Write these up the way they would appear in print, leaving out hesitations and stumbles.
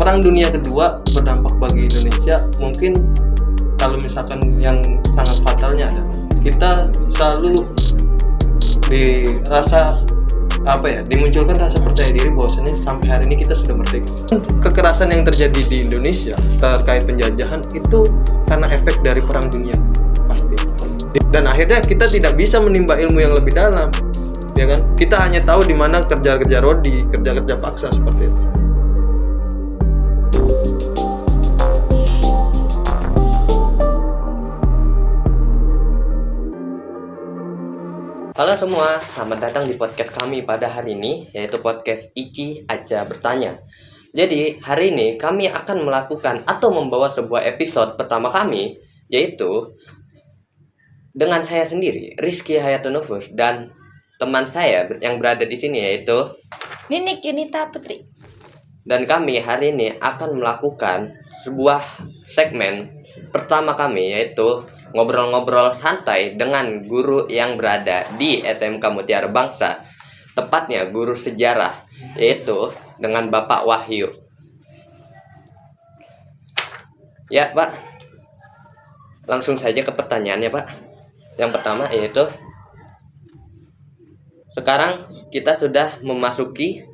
Perang Dunia Kedua berdampak bagi Indonesia, mungkin kalau misalkan yang sangat fatalnya adalah kita selalu dimunculkan rasa percaya diri bahwasanya sampai hari ini kita sudah merdeka. Kekerasan yang terjadi di Indonesia terkait penjajahan itu karena efek dari Perang Dunia pasti. Dan akhirnya kita tidak bisa menimba ilmu yang lebih dalam, ya kan? Kita hanya tahu di mana kerja-kerja rodi, kerja-kerja paksa seperti itu. Halo semua, selamat datang di podcast kami pada hari ini, yaitu podcast Ici Aja Bertanya. Jadi, hari ini kami akan melakukan atau membawa sebuah episode pertama kami, yaitu dengan saya sendiri, Rizky Hayatunufus, dan teman saya yang berada di sini, yaitu Ninik Yunita Putri. Dan kami hari ini akan melakukan sebuah segmen pertama kami, yaitu ngobrol-ngobrol santai dengan guru yang berada di SMK Mutiara Bangsa, tepatnya guru sejarah, yaitu dengan Bapak Wahyu. Ya Pak, langsung saja ke pertanyaannya Pak. Yang pertama yaitu, sekarang kita sudah memasuki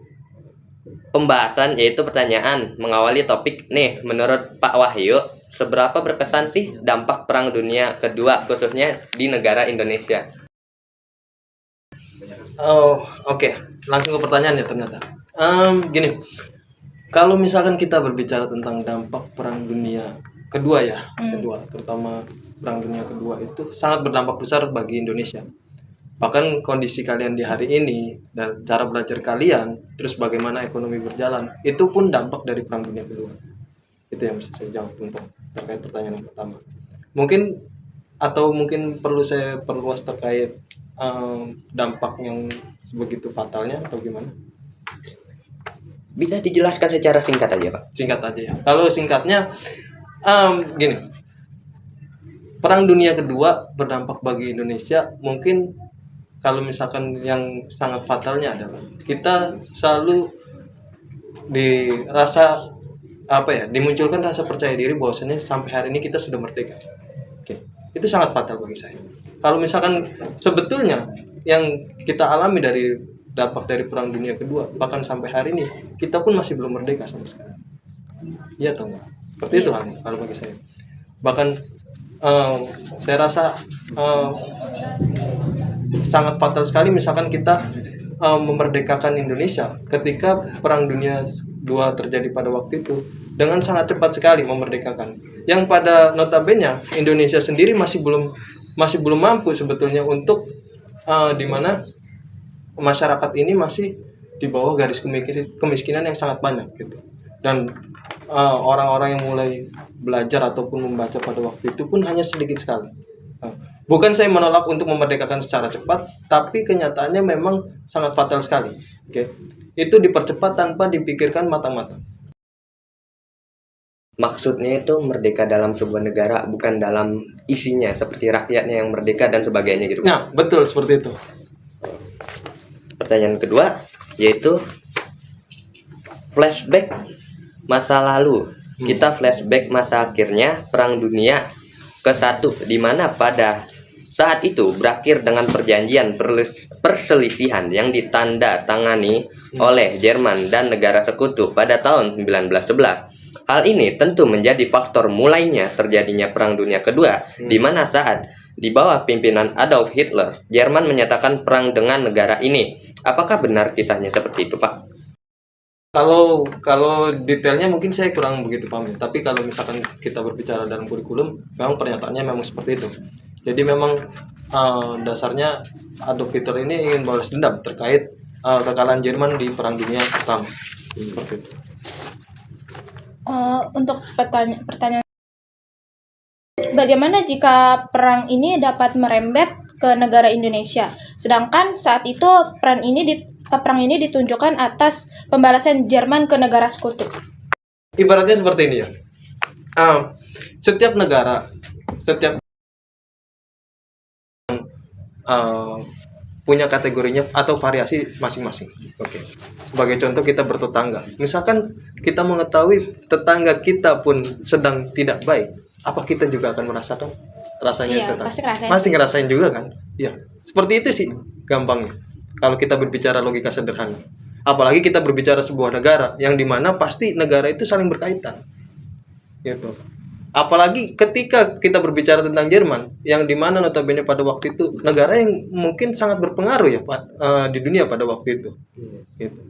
pembahasan, yaitu pertanyaan mengawali topik nih. Menurut Pak Wahyu, seberapa berkesan sih dampak Perang Dunia Kedua khususnya di negara Indonesia? Oh, oke. Langsung ke pertanyaannya ternyata. Gini, kalau misalkan kita berbicara tentang dampak Perang Dunia Kedua kedua, terutama Perang Dunia Kedua itu sangat berdampak besar bagi Indonesia. Bahkan kondisi kalian di hari ini dan cara belajar kalian, terus bagaimana ekonomi berjalan, itu pun dampak dari Perang Dunia Kedua. Itu yang bisa saya jawab untuk terkait pertanyaan yang pertama. Mungkin perlu saya perluas terkait dampak yang sebegitu fatalnya atau gimana? Bisa dijelaskan secara singkat aja Pak? Singkat aja ya. Kalau singkatnya, gini, Perang Dunia Kedua berdampak bagi Indonesia, mungkin kalau misalkan yang sangat fatalnya adalah kita selalu dimunculkan rasa percaya diri bahwasanya sampai hari ini kita sudah merdeka. Oke. Itu sangat fatal bagi saya. Kalau misalkan sebetulnya yang kita alami dari dampak dari Perang Dunia Kedua, bahkan sampai hari ini kita pun masih belum merdeka sampai sekarang. Iya atau enggak? Seperti itu kan kalau bagi saya. Bahkan saya rasa sangat fatal sekali misalkan kita memerdekakan Indonesia ketika Perang Dunia II terjadi pada waktu itu dengan sangat cepat sekali memerdekakan. Yang pada notabene Indonesia sendiri masih belum mampu sebetulnya untuk di mana masyarakat ini masih di bawah garis kemiskinan yang sangat banyak gitu. Dan orang-orang yang mulai belajar ataupun membaca pada waktu itu pun hanya sedikit sekali. Bukan saya menolak untuk memerdekakan secara cepat, tapi kenyataannya memang sangat fatal sekali. Oke. Itu dipercepat tanpa dipikirkan matang-matang. Maksudnya itu merdeka dalam sebuah negara, bukan dalam isinya, seperti rakyatnya yang merdeka dan sebagainya gitu. Nah, betul seperti itu. Pertanyaan kedua yaitu flashback masa lalu. Kita flashback masa akhirnya Perang Dunia ke-1, di mana pada saat itu berakhir dengan perjanjian perselisihan yang ditanda tangani oleh Jerman dan negara sekutu pada tahun 1911. Hal ini tentu menjadi faktor mulainya terjadinya Perang Dunia Kedua, di mana saat di bawah pimpinan Adolf Hitler, Jerman menyatakan perang dengan negara ini. Apakah benar kisahnya seperti itu, Pak? Kalau detailnya mungkin saya kurang begitu paham, tapi kalau misalkan kita berbicara dalam kurikulum, memang pernyataannya memang seperti itu. Jadi memang dasarnya Adolf Hitler ini ingin balas dendam terkait kekalahan Jerman di Perang Dunia Pertama. Seperti itu. Untuk pertanyaan, bagaimana jika perang ini dapat merembet ke negara Indonesia? Sedangkan saat itu perang ini ditunjukkan atas pembalasan Jerman ke negara sekutu. Ibaratnya seperti ini ya. Setiap negara, punya kategorinya atau variasi masing-masing. Oke. Sebagai contoh kita bertetangga. Misalkan kita mengetahui tetangga kita pun sedang tidak baik, apa kita juga akan merasakan rasanya Iya, tetangga? pasti ngerasain. Pasti ngerasain juga kan? Iya. Seperti itu sih gampangnya. Kalau kita berbicara logika sederhana. Apalagi kita berbicara sebuah negara yang dimana pasti negara itu saling berkaitan. Gitu. Apalagi ketika kita berbicara tentang Jerman, yang dimana notabene pada waktu itu negara yang mungkin sangat berpengaruh ya Pak di dunia pada waktu itu, gitu.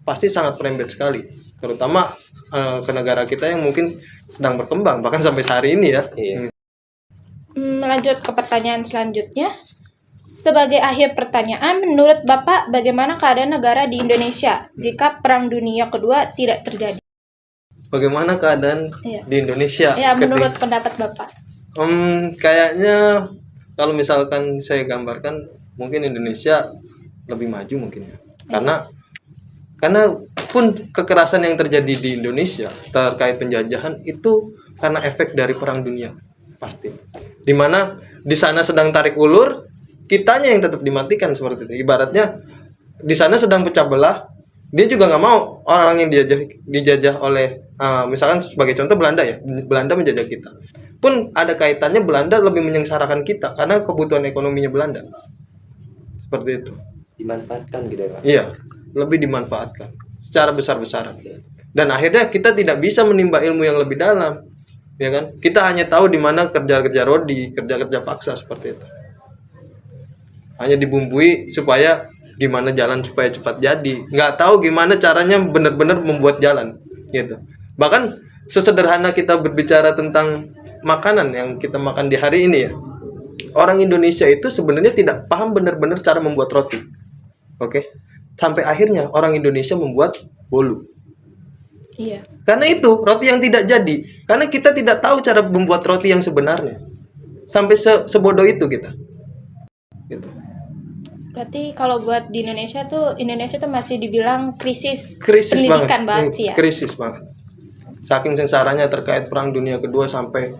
Pasti sangat merembet sekali, terutama ke negara kita yang mungkin sedang berkembang bahkan sampai sehari ini ya. Iya. Lanjut ke pertanyaan selanjutnya. Sebagai akhir pertanyaan, menurut Bapak bagaimana keadaan negara di Indonesia jika Perang Dunia Kedua tidak terjadi? Bagaimana keadaan Iya. di Indonesia? Ya, menurut pendapat Bapak. Kayaknya kalau misalkan saya gambarkan mungkin Indonesia lebih maju mungkin ya. Karena pun kekerasan yang terjadi di Indonesia terkait penjajahan itu karena efek dari Perang Dunia pasti. Dimana di sana sedang tarik ulur, kitanya yang tetap dimatikan seperti itu. Ibaratnya di sana sedang pecah belah, dia juga nggak mau orang yang dijajah oleh misalkan sebagai contoh Belanda ya, Belanda menjajah kita. Pun ada kaitannya Belanda lebih menyengsarakan kita karena kebutuhan ekonominya Belanda. Seperti itu. Dimanfaatkan gitu ya Pak. Iya, lebih dimanfaatkan secara besar-besaran. Dan akhirnya kita tidak bisa menimba ilmu yang lebih dalam. Ya kan? Kita hanya tahu di mana kerja-kerja rodi, kerja-kerja paksa seperti itu. Hanya dibumbui supaya gimana jalan supaya cepat jadi. Nggak tahu gimana caranya benar-benar membuat jalan gitu. Bahkan sesederhana kita berbicara tentang makanan yang kita makan di hari ini ya. Orang Indonesia itu sebenarnya tidak paham benar-benar cara membuat roti. Oke. Sampai akhirnya orang Indonesia membuat bolu. Iya. Karena itu roti yang tidak jadi. Karena kita tidak tahu cara membuat roti yang sebenarnya. Sampai sebodoh itu kita. Gitu. Berarti kalau buat di Indonesia tuh masih dibilang krisis Krisis pendidikan banget sih ya. Krisis banget. Saking sengsaranya terkait Perang Dunia Kedua sampai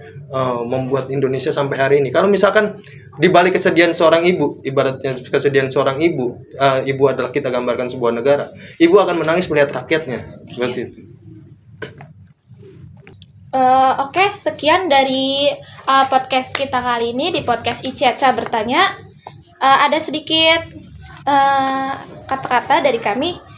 membuat Indonesia sampai hari ini. Kalau misalkan di balik kesedihan seorang ibu, ibaratnya kesedihan seorang ibu, ibu adalah kita gambarkan sebuah negara. Ibu akan menangis melihat rakyatnya. Seperti itu. Oke, sekian dari podcast kita kali ini di podcast Icaca bertanya. Ada sedikit kata-kata dari kami.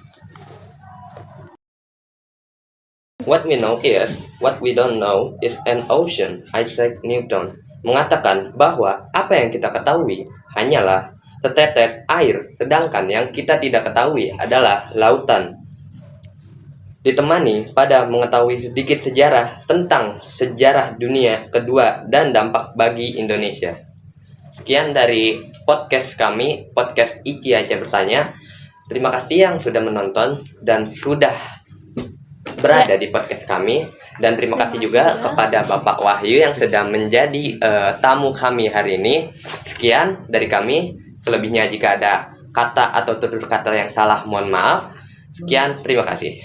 What we know is, what we don't know is an ocean. Isaac Newton mengatakan bahwa apa yang kita ketahui hanyalah setetes air, sedangkan yang kita tidak ketahui adalah lautan. Ditemani pada mengetahui sedikit sejarah tentang sejarah dunia kedua dan dampak bagi Indonesia. Sekian dari podcast kami, podcast Ici Aja Bertanya. Terima kasih yang sudah menonton dan sudah berada di podcast kami, dan terima kasih juga kepada Bapak Wahyu yang sedang menjadi tamu kami hari ini. Sekian dari kami. Selebihnya jika ada kata atau tutur kata yang salah, mohon maaf. Sekian, terima kasih.